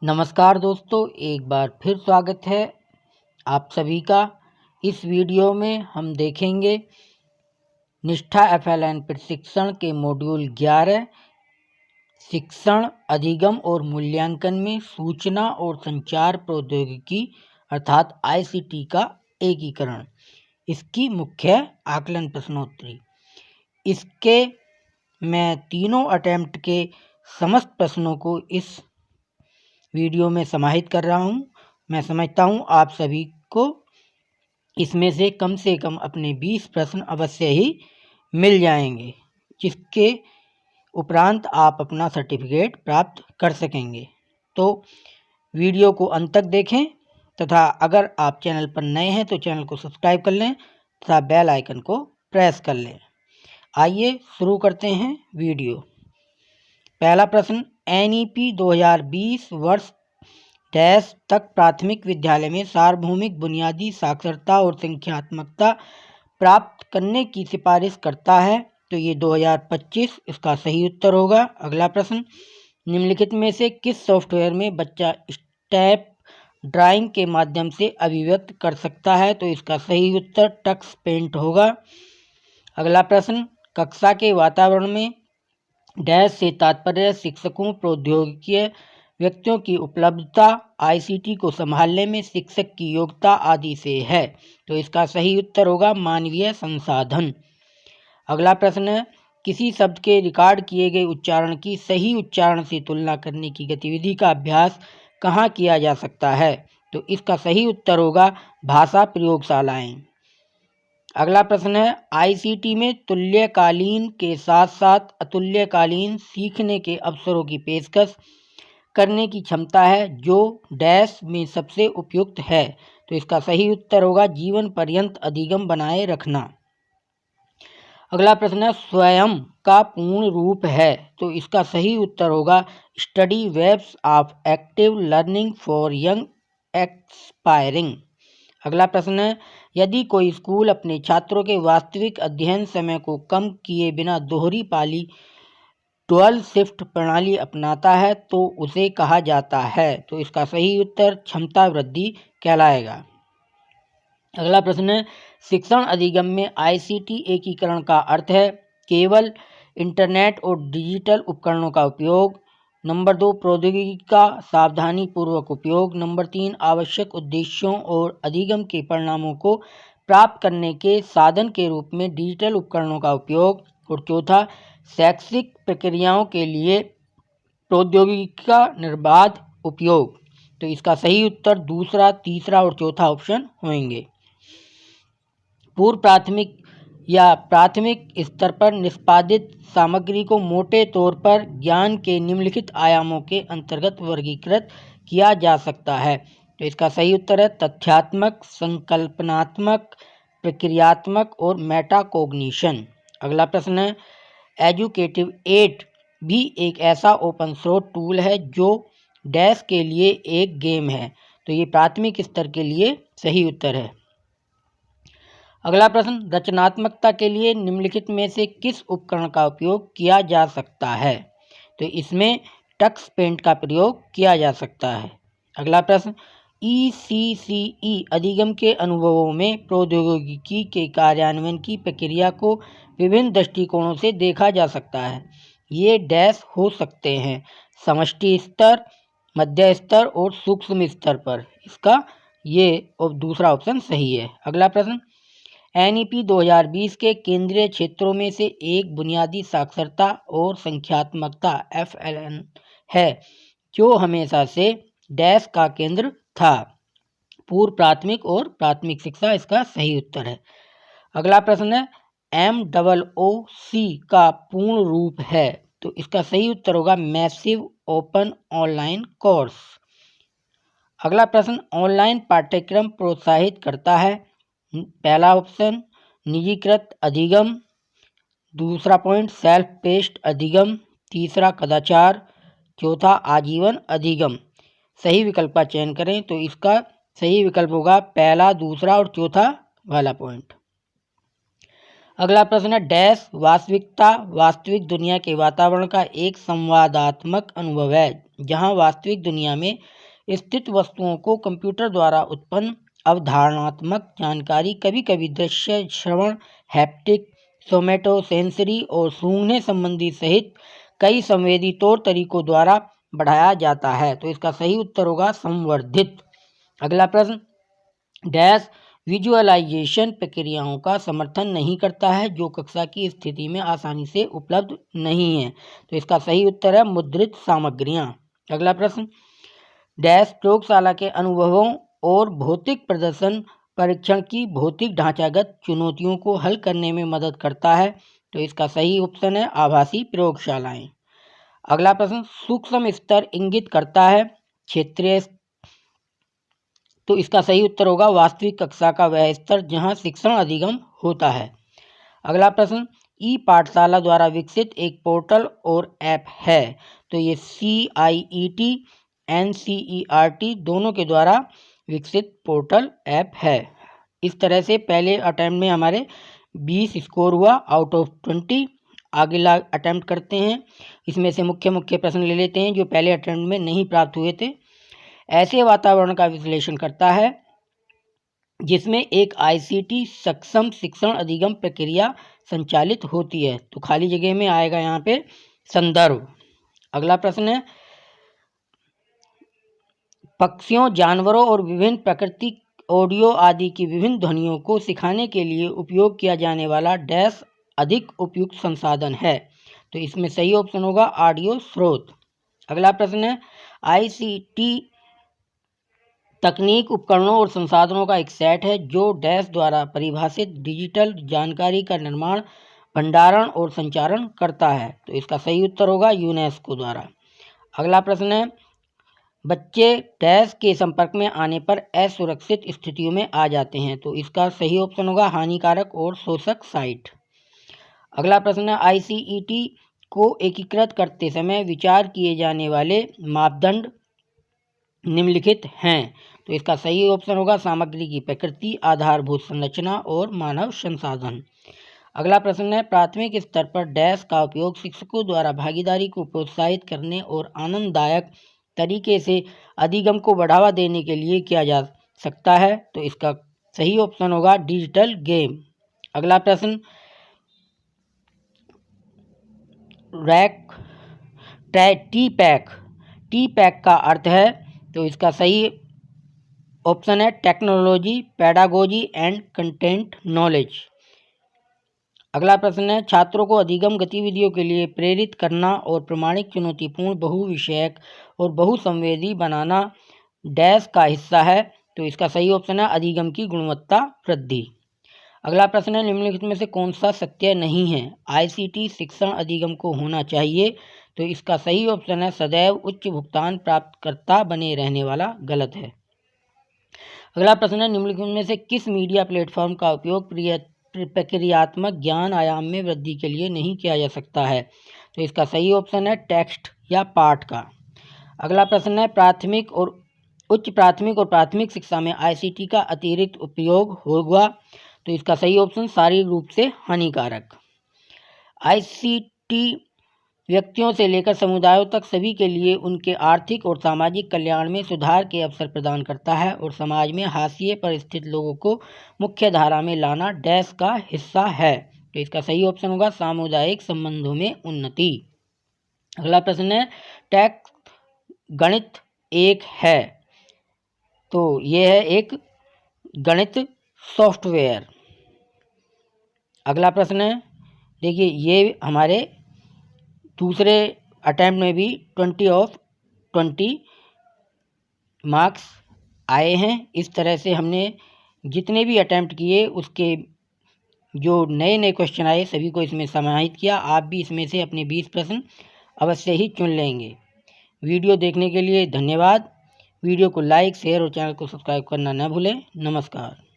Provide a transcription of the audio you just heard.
नमस्कार दोस्तों, एक बार फिर स्वागत है आप सभी का। इस वीडियो में हम देखेंगे निष्ठा FLN प्रशिक्षण के मॉड्यूल 11 शिक्षण अधिगम और मूल्यांकन में सूचना और संचार प्रौद्योगिकी अर्थात ICT का एकीकरण, इसकी मुख्य आकलन प्रश्नोत्तरी। इसके मैं तीनों अटेम्प्ट के समस्त प्रश्नों को इस वीडियो में समाहित कर रहा हूं। मैं समझता हूं आप सभी को इसमें से कम अपने 20 प्रश्न अवश्य ही मिल जाएंगे, जिसके उपरांत आप अपना सर्टिफिकेट प्राप्त कर सकेंगे। तो वीडियो को अंत तक देखें तथा अगर आप चैनल पर नए हैं तो चैनल को सब्सक्राइब कर लें तथा बेल आइकन को प्रेस कर लें। आइए शुरू करते हैं वीडियो। पहला प्रश्न, NEP 2020 वर्ष डैश तक प्राथमिक विद्यालय में सार्वभौमिक बुनियादी साक्षरता और संख्यात्मकता प्राप्त करने की सिफारिश करता है। तो ये 2025 इसका सही उत्तर होगा। अगला प्रश्न, निम्नलिखित में से किस सॉफ्टवेयर में बच्चा स्टेप ड्राइंग के माध्यम से अभिव्यक्त कर सकता है? तो इसका सही उत्तर टक्स पेंट होगा। अगला प्रश्न, कक्षा के वातावरण में डैश से तात्पर्य शिक्षकों, प्रौद्योगिकीय व्यक्तियों की उपलब्धता, ICT को संभालने में शिक्षक की योग्यता आदि से है। तो इसका सही उत्तर होगा मानवीय संसाधन। अगला प्रश्न है, किसी शब्द के रिकॉर्ड किए गए उच्चारण की सही उच्चारण से तुलना करने की गतिविधि का अभ्यास कहाँ किया जा सकता है? तो इसका सही उत्तर होगा भाषा प्रयोगशालाएं। अगला प्रश्न है, ICT में तुल्यकालीन के साथ साथ अतुल्यकालीन सीखने के अवसरों की पेशकश करने की क्षमता है जो डैश में सबसे उपयुक्त है। तो इसका सही उत्तर होगा जीवन पर्यंत अधिगम बनाए रखना। अगला प्रश्न है, स्वयं का पूर्ण रूप है? तो इसका सही उत्तर होगा study webs of active learning for young aspiring. अगला प्रश्न है, यदि कोई स्कूल अपने छात्रों के वास्तविक अध्ययन समय को कम किए बिना दोहरी पाली डुअल शिफ्ट प्रणाली अपनाता है तो उसे कहा जाता है? तो इसका सही उत्तर क्षमता वृद्धि कहलाएगा। अगला प्रश्न है, शिक्षण अधिगम में ICT एकीकरण का अर्थ है केवल इंटरनेट और डिजिटल उपकरणों का उपयोग। नंबर 2, प्रौद्योगिकी का सावधानी पूर्वक उपयोग। नंबर 3, आवश्यक उद्देश्यों और अधिगम के परिणामों को प्राप्त करने के साधन के रूप में डिजिटल उपकरणों का उपयोग। और चौथा, शैक्षिक प्रक्रियाओं के लिए प्रौद्योगिकी का निर्बाध उपयोग। तो इसका सही उत्तर दूसरा, तीसरा और चौथा ऑप्शन होंगे। पूर्व प्राथमिक या प्राथमिक स्तर पर निष्पादित सामग्री को मोटे तौर पर ज्ञान के निम्नलिखित आयामों के अंतर्गत वर्गीकृत किया जा सकता है। तो इसका सही उत्तर है तथ्यात्मक, संकल्पनात्मक, प्रक्रियात्मक और मेटाकोग्निशन। अगला प्रश्न है, एजुकेटिव 8 भी एक ऐसा ओपन सोर्स टूल है जो डैश के लिए एक गेम है। तो ये प्राथमिक स्तर के लिए सही उत्तर है। अगला प्रश्न, रचनात्मकता के लिए निम्नलिखित में से किस उपकरण का उपयोग किया जा सकता है? तो इसमें टक्स पेंट का प्रयोग किया जा सकता है। अगला प्रश्न, ECCE अधिगम के अनुभवों में प्रौद्योगिकी के कार्यान्वयन की प्रक्रिया को विभिन्न दृष्टिकोणों से देखा जा सकता है। ये डैश हो सकते हैं समष्टि स्तर, मध्य स्तर और सूक्ष्म स्तर पर। इसका ये दूसरा ऑप्शन सही है। अगला प्रश्न, NEP 2020 के केंद्रीय क्षेत्रों में से एक बुनियादी साक्षरता और संख्यात्मकता FLN है जो हमेशा से डैश का केंद्र था। पूर्व प्राथमिक और प्राथमिक शिक्षा इसका सही उत्तर है। अगला प्रश्न है, MOOC का पूर्ण रूप है? तो इसका सही उत्तर होगा मैसिव ओपन ऑनलाइन कोर्स। अगला प्रश्न, ऑनलाइन पाठ्यक्रम प्रोत्साहित करता है? पहला ऑप्शन निजीकृत अधिगम, दूसरा पॉइंट सेल्फ पेस्ड अधिगम, तीसरा कदाचार, चौथा आजीवन अधिगम। सही विकल्प का चयन करें। तो इसका सही विकल्प होगा पहला, दूसरा और चौथा वाला पॉइंट। अगला प्रश्न है, डैश वास्तविकता वास्तविक दुनिया के वातावरण का एक संवादात्मक अनुभव है जहां वास्तविक दुनिया में स्थित वस्तुओं को कंप्यूटर द्वारा उत्पन्न अवधारणात्मक जानकारी कभी कभी दृश्य, श्रवण, हैप्टिक, सोमेटो सेंसरी और सूंघने संबंधी सहित कई संवेदी तौर तरीकों द्वारा बढ़ाया जाता है। तो इसका सही उत्तर होगा संवर्धित। अगला प्रश्न, डैश विजुअलाइजेशन प्रक्रियाओं का समर्थन नहीं करता है जो कक्षा की स्थिति में आसानी से उपलब्ध नहीं है। तो इसका सही उत्तर है मुद्रित सामग्रियां। अगला प्रश्न, डैश प्रयोगशाला के अनुभवों और भौतिक प्रदर्शन परीक्षण की भौतिक ढांचागत चुनौतियों को हल करने में मदद करता है। तो इसका सही ऑप्शन है आभासी प्रयोगशालाएं। अगला प्रश्न, सूक्ष्म स्तर इंगित करता है क्षेत्रीय। तो इसका सही उत्तर होगा वास्तविक कक्षा का वह स्तर जहां शिक्षण अधिगम होता है। अगला प्रश्न, ई पाठशाला द्वारा विकसित एक पोर्टल और ऐप है। तो ये CIET NCERT दोनों के द्वारा विकसित पोर्टल ऐप है। इस तरह से पहले अटेम्प्ट में हमारे 20 स्कोर हुआ आउट ऑफ 20। अगला अटेम्प्ट करते हैं, इसमें से मुख्य मुख्य प्रश्न ले लेते हैं जो पहले अटेम्प्ट में नहीं प्राप्त हुए थे। ऐसे वातावरण का विश्लेषण करता है जिसमें एक ICT सक्षम शिक्षण अधिगम प्रक्रिया संचालित होती है। तो खाली जगह में आएगा यहाँ पे संदर्भ। अगला प्रश्न है, पक्षियों, जानवरों और विभिन्न प्राकृतिक ऑडियो आदि की विभिन्न ध्वनियों को सिखाने के लिए उपयोग किया जाने वाला डैश अधिक उपयुक्त संसाधन है। तो इसमें सही ऑप्शन होगा ऑडियो स्रोत। अगला प्रश्न है, ICT तकनीक, उपकरणों और संसाधनों का एक सेट है जो डैश द्वारा परिभाषित डिजिटल जानकारी का निर्माण, भंडारण और संचारण करता है। तो इसका सही उत्तर होगा यूनेस्को द्वारा। अगला प्रश्न है, बच्चे डैश के संपर्क में आने पर असुरक्षित स्थितियों में आ जाते हैं। तो इसका सही ऑप्शन होगा हानिकारक और शोषक साइट। अगला प्रश्न है, ICET को एकीकृत करते समय विचार किए जाने वाले मापदंड निम्नलिखित हैं। तो इसका सही ऑप्शन होगा सामग्री की प्रकृति, आधारभूत संरचना और मानव संसाधन। अगला प्रश्न है, प्राथमिक स्तर पर डैश का उपयोग शिक्षकों द्वारा भागीदारी को प्रोत्साहित करने और आनंददायक तरीके से अधिगम को बढ़ावा देने के लिए किया जा सकता है। तो इसका सही ऑप्शन होगा डिजिटल गेम। अगला प्रश्न, टी पैक का अर्थ है। तो इसका सही ऑप्शन है technology, pedagogy and content knowledge. अगला प्रश्न है, छात्रों को अधिगम गतिविधियों के लिए प्रेरित करना और प्रमाणिक चुनौतीपूर्ण बहुविषयक और बहुसंवेदी बनाना डैश का हिस्सा है। तो इसका सही ऑप्शन है अधिगम की गुणवत्ता वृद्धि। अगला प्रश्न है, निम्नलिखित में से कौन सा सत्य नहीं है? ICT शिक्षण अधिगम को होना चाहिए। तो इसका सही ऑप्शन है सदैव उच्च भुगतान प्राप्तकर्ता बने रहने वाला गलत है। अगला प्रश्न है, निम्नलिखित में से किस मीडिया प्लेटफॉर्म का उपयोग प्रक्रियात्मक ज्ञान आयाम में वृद्धि के लिए नहीं किया जा सकता है? तो इसका सही ऑप्शन है टेक्स्ट या पाठ का। अगला प्रश्न है, उच्च प्राथमिक और प्राथमिक शिक्षा में ICT का अतिरिक्त उपयोग होगा। तो इसका सही ऑप्शन शारीरिक रूप से हानिकारक। ICT व्यक्तियों से लेकर समुदायों तक सभी के लिए उनके आर्थिक और सामाजिक कल्याण में सुधार के अवसर प्रदान करता है और समाज में हाशिए पर स्थित लोगों को मुख्य धारा में लाना डैश का हिस्सा है। तो इसका सही ऑप्शन होगा सामुदायिक संबंधों में उन्नति। अगला प्रश्न है, टेक्स्ट गणित एक है। तो यह है एक गणित सॉफ्टवेयर। अगला प्रश्न है, देखिए ये हमारे दूसरे अटेम्प्ट में भी 20 मार्क्स आए हैं। इस तरह से हमने जितने भी अटेम्प्ट किए उसके जो नए नए क्वेश्चन आए सभी को इसमें समाहित किया। आप भी इसमें से अपने 20 प्रश्न अवश्य ही चुन लेंगे। वीडियो देखने के लिए धन्यवाद। वीडियो को लाइक, शेयर और चैनल को सब्सक्राइब करना न भूलें। नमस्कार।